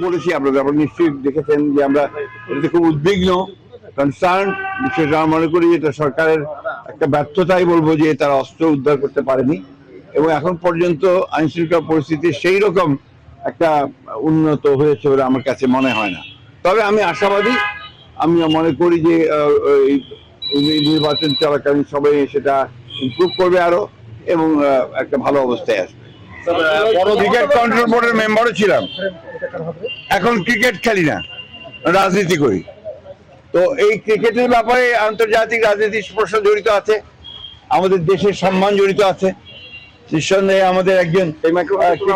বলেছি আপনাদের, আপনারা নিশ্চয়ই দেখেছেন যে আমরা এটাতে খুব উদ্বিগ্ন, কনসার্ন। বিশেষ আমরা মনে করি এটা সরকারের একটা ব্যর্থতাই বলবো যে তারা অস্ত্র উদ্ধার করতে পারেনি, এবং এখন পর্যন্ত আইন শৃঙ্খলা পরিস্থিতি সেই রকম একটা উন্নত হয়েছে বলে আমার কাছে মনে হয় না। তবে আমি আশাবাদী, আমি মনে করি যে এই নির্বাচন চলাকালীন সবাই সেটা ইমপ্রুভ করবে আরো, এবং একটা ভালো অবস্থায় আসবে। ক্রিকেট কন্ট্রোল বোর্ডের মেম্বারও ছিলাম, এখন ক্রিকেট খেলি না, রাজনীতি করি। তো এই ক্রিকেটের ব্যাপারে আন্তর্জাতিক রাজনীতির প্রশ্ন জড়িত আছে, আমাদের দেশের সম্মান জড়িত আছে। নিঃসন্দেহে আমাদের একজন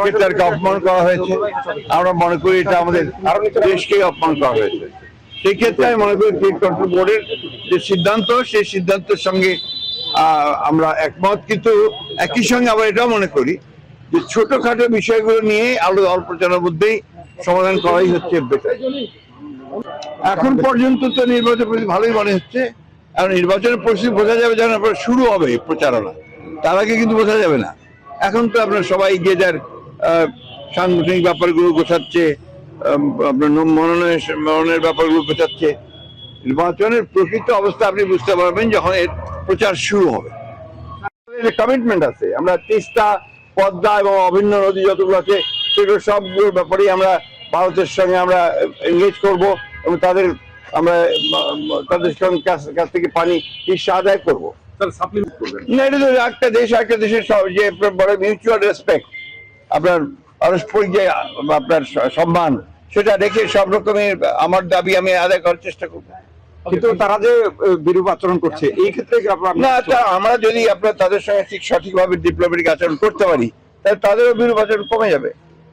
ক্রিকেটারকে অপমান করা হয়েছে, আমরা মনে করি এটা আমাদের দেশকে অপমান করা হয়েছে। সেই ক্ষেত্রে আমি মনে করি ক্রিকেট কন্ট্রোল বোর্ডের যে সিদ্ধান্ত, সেই সিদ্ধান্তের সঙ্গে আমরা একমত, কিন্তু একই সঙ্গে আবার এটাও মনে করি যে ছোটখাটো বিষয়গুলো নিয়ে অল্প জনের মধ্যেই সমাধান করাই হচ্ছে বেটার। এখন পর্যন্ত তো নির্বাচন ভালোই মনে হচ্ছে, আর নির্বাচনের পরিস্থিতি বোঝা যাবে যখন আপনার শুরু হবে প্রচারণা, তার আগে কিন্তু বোঝা যাবে না। এখন তো আপনার সবাই গিয়ে যার সাংগঠনিক ব্যাপারগুলো গোছাচ্ছে, আপনার মনোনয়নের ব্যাপারগুলো গোছাচ্ছে। নির্বাচনের প্রকৃত অবস্থা আপনি বুঝতে পারবেন যখন এর প্রচার শুরু হবে। কমিটমেন্ট আছে, আমরা তিস্তা, পদ্মা এবং অভিন্ন নদী যতগুলো আছে সেগুলো সবগুলোর ব্যাপারেই আমরা ভারতের সঙ্গে আমরা এনগেজ করব, এবং আমরা তাদের কাছ থেকে পানি হিস্সা আদায় করবো। না, এটা তো একটা দেশের যে মিউচুয়াল রেসপেক্ট, আপনার পারস্পরিক যে আপনার সম্মান, সেটা রেখে সব রকমের আমার দাবি আমি আদায় করার চেষ্টা করবো। কিন্তু তারা যে বিরূপ আচরণ করছে এই ক্ষেত্রে না, আমরা যদি আপনার তাদের সঙ্গে ঠিক সঠিকভাবে ডিপ্লোম্যাটিক আচরণ করতে পারি, তাহলে তাদেরও বিরূপ আচরণ কমে যাবে।